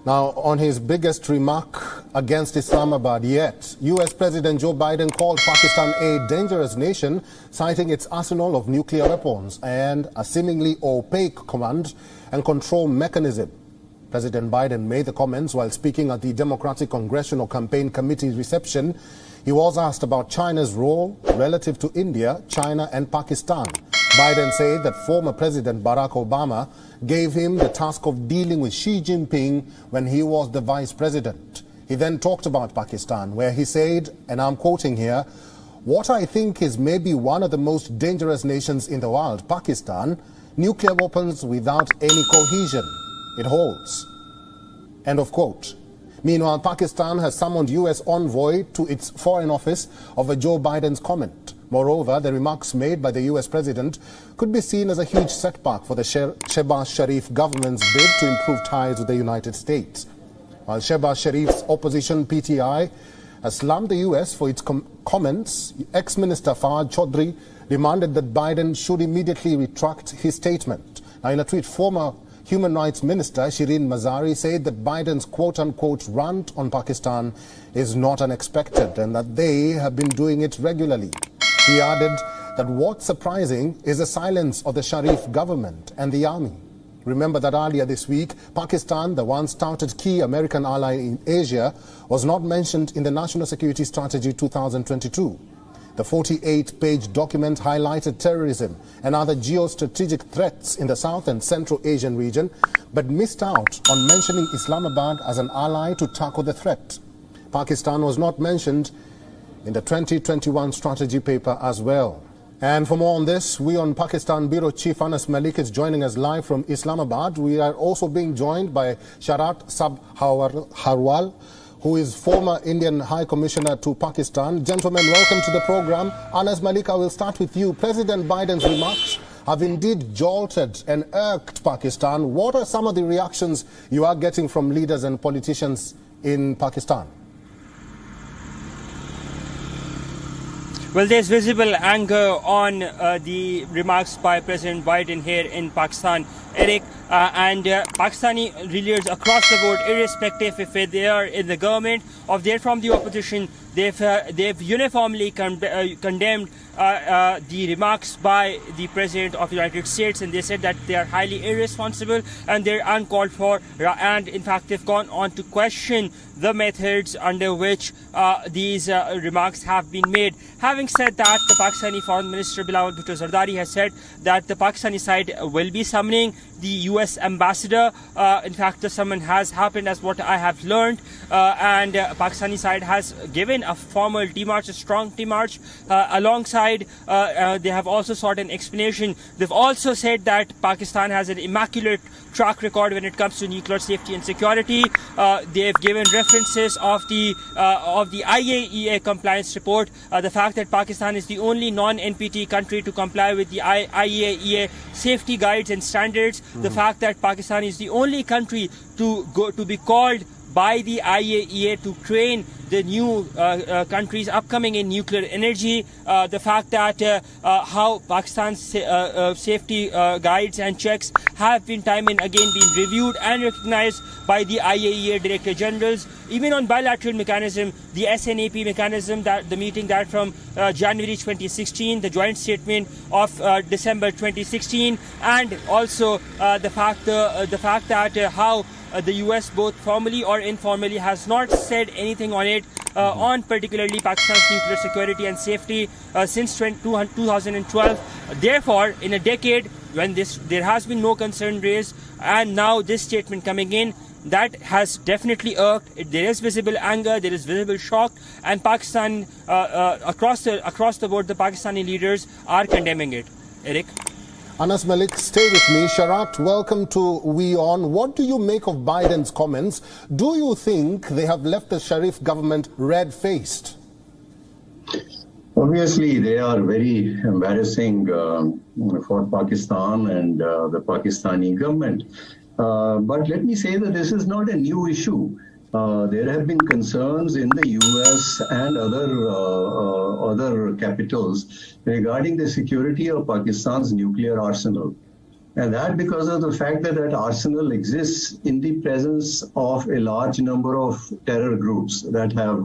Now, on his biggest remark against Islamabad yet, US President Joe Biden called Pakistan a dangerous nation, citing its arsenal of nuclear weapons and a seemingly opaque command and control mechanism. President Biden made the comments while speaking at the Democratic Congressional Campaign Committee reception. He was asked about China's role relative to India, China and Pakistan. Biden said that former President Barack Obama gave him the task of dealing with Xi Jinping when he was the vice president. He then talked about Pakistan, where he said, and I'm quoting here, "What I think is maybe one of the most dangerous nations in the world, Pakistan, nuclear weapons without any cohesion. It holds." End of quote. Meanwhile, Pakistan has summoned US envoy to its foreign office over Joe Biden's comment. Moreover, the remarks made by the US president could be seen as a huge setback for the Shehbaz Sharif government's bid to improve ties with the United States. While Shehbaz Sharif's opposition PTI has slammed the US for its comments, ex-minister Fawad Chaudhry demanded that Biden should immediately retract his statement. Now, in a tweet, former Human Rights Minister Shireen Mazari said that Biden's quote-unquote rant on Pakistan is not unexpected and that they have been doing it regularly. He added that what's surprising is the silence of the Sharif government and the army. Remember that earlier this week, Pakistan, the once touted key American ally in Asia, was not mentioned in the National Security Strategy 2022. The 48-page document highlighted terrorism and other geostrategic threats in the South and Central Asian region, but missed out on mentioning Islamabad as an ally to tackle the threat. Pakistan was not mentioned in the 2021 strategy paper as well. And for more on this, we on Pakistan Bureau Chief Anas Malik is joining us live from Islamabad. We are also being joined by Sharat Sabharwal, who is former Indian High Commissioner to Pakistan. Gentlemen, welcome to the program. Anas Malik, I will start with you. President Biden's remarks have indeed jolted and irked Pakistan. What are some of the reactions you are getting from leaders and politicians in Pakistan? Well, there's visible anger on the remarks by President Biden here in Pakistan, Eric, and Pakistani leaders across the board, irrespective if they are in the government or they're from the opposition, they've uniformly condemned the remarks by the President of the United States, and they said that they are highly irresponsible and they're uncalled for, and in fact they've gone on to question the methods under which these remarks have been made. Having said that, the Pakistani Foreign Minister Bilawal Bhutto Zardari has said that the Pakistani side will be summoning the US ambassador. In fact, the summon has happened, as what I have learned, and Pakistani side has given a formal demarche, a strong demarche. Alongside, they have also sought an explanation. They've also said that Pakistan has an immaculate track record when it comes to nuclear safety and security. They've given references of the IAEA compliance report, the fact that Pakistan is the only non-NPT country to comply with the IAEA safety guides and standards, the fact that Pakistan is the only country to be called by the IAEA to train the new countries upcoming in nuclear energy, the fact that how Pakistan's safety guides and checks have been time and again been reviewed and recognized by the IAEA Director Generals. Even on bilateral mechanism, the SNAP mechanism, that the meeting that from January 2016, the joint statement of December 2016, and also the fact that how the US, both formally or informally, has not said anything on it, on particularly Pakistan's nuclear security and safety since 2012. Therefore, in a decade when there has been no concern raised, and now this statement coming in, that has definitely irked. There is visible anger, there is visible shock, and Pakistan, across the board, the Pakistani leaders are condemning it. Eric? Anas Malik, stay with me. Sharat, welcome to We On. What do you make of Biden's comments? Do you think they have left the Sharif government red-faced? Obviously, they are very embarrassing for Pakistan and the Pakistani government. But let me say that this is not a new issue. There have been concerns in the US and other capitals regarding the security of Pakistan's nuclear arsenal. And that because of the fact that that arsenal exists in the presence of a large number of terror groups that have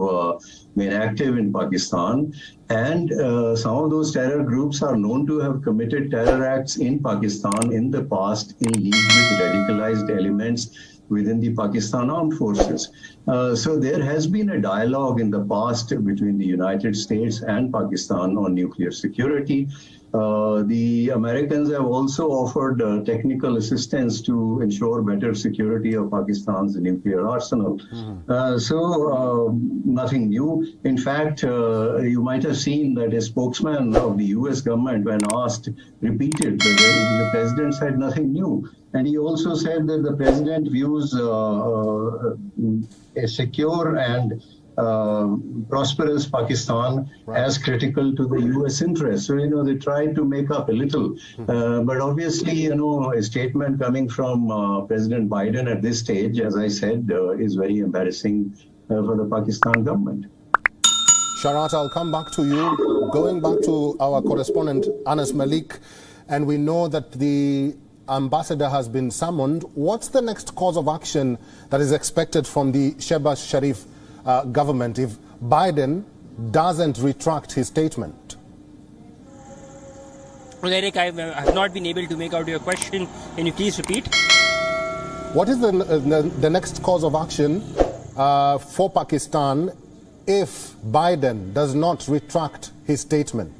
been active in Pakistan. And some of those terror groups are known to have committed terror acts in Pakistan in the past in league with radicalized elements within the Pakistan Armed Forces. So there has been a dialogue in the past between the United States and Pakistan on nuclear security. The Americans have also offered technical assistance to ensure better security of Pakistan's nuclear arsenal. So nothing new. In fact, you might have seen that a spokesman of the US government, when asked, repeated that the president said nothing new. And he also said that the president views a secure and prosperous Pakistan as critical to the U.S. interest. So, they tried to make up a little. But obviously, a statement coming from President Biden at this stage, as I said, is very embarrassing for the Pakistan government. Sharat, I'll come back to you. Going back to our correspondent, Anas Malik, and we know that the ambassador has been summoned. What's the next course of action that is expected from the Shehbaz Sharif government if Biden doesn't retract his statement? Well, Eric, I have not been able to make out your question. Can you please repeat? What is the next course of action for Pakistan if Biden does not retract his statement?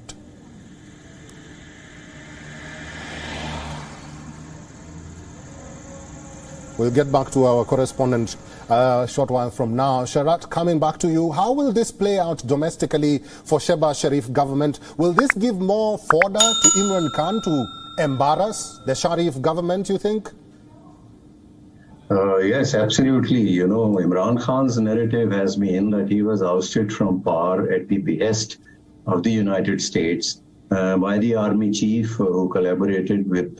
We'll get back to our correspondent a short while from now. Sharat, coming back to you, how will this play out domestically for Shehbaz Sharif government? Will this give more fodder to Imran Khan to embarrass the Sharif government, you think? Yes, absolutely. Imran Khan's narrative has been that he was ousted from power at the behest of the United States by the army chief who collaborated with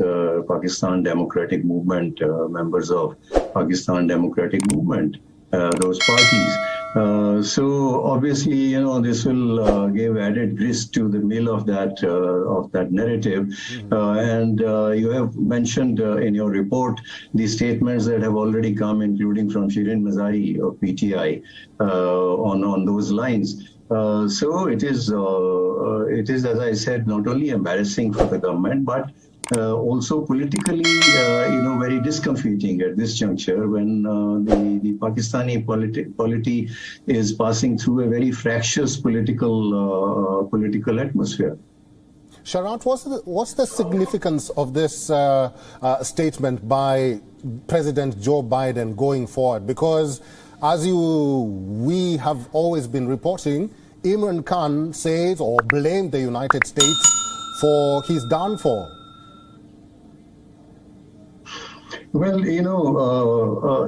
Pakistan Democratic Movement, members of Pakistan Democratic Movement, those parties. So obviously, this will give added grist to the mill of that narrative. And you have mentioned in your report the statements that have already come, including from Shirin Mazari of PTI, on those lines. So it is, as I said, not only embarrassing for the government, but also politically, very discomforting at this juncture when the Pakistani polity is passing through a very fractious political atmosphere. Sharat, what's the significance of this statement by President Joe Biden going forward? Because as we have always been reporting, Imran Khan says or blamed the United States for his downfall. Well,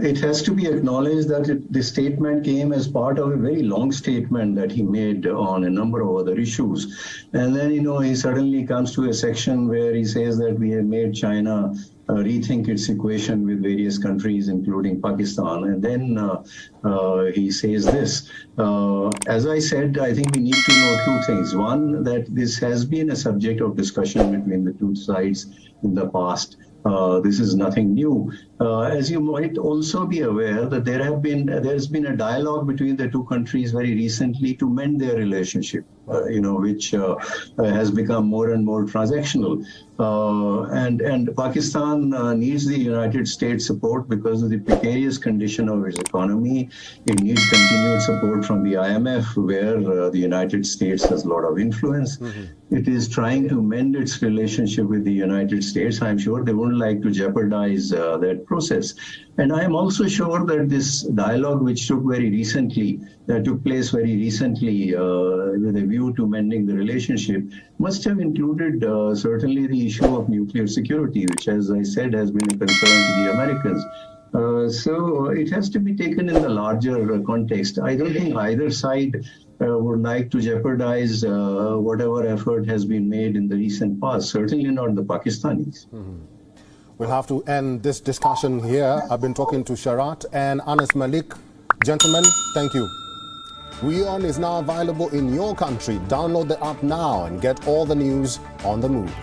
it has to be acknowledged that the statement came as part of a very long statement that he made on a number of other issues. And then, he suddenly comes to a section where he says that we have made China rethink its equation with various countries, including Pakistan. And then he says this. As I said, I think we need to know two things. One, that this has been a subject of discussion between the two sides in the past. This is nothing new. As you might also be aware that there's been a dialogue between the two countries very recently to mend their relationship, which has become more and more transactional. And Pakistan needs the United States support because of the precarious condition of its economy. It needs continued support from the IMF, where the United States has a lot of influence. It is trying to mend its relationship with the United States. I'm sure they wouldn't like to jeopardize that process. And I am also sure that this dialogue, which took place very recently with a view to mending the relationship, must have included certainly the issue of nuclear security, which, as I said, has been a concern to the Americans. So it has to be taken in the larger context. I don't think either side would like to jeopardize whatever effort has been made in the recent past, certainly not the Pakistanis. We'll have to end this discussion here. I've been talking to Sharat and Anas Malik. Gentlemen, thank you. WION is now available in your country. Download the app now and get all the news on the move.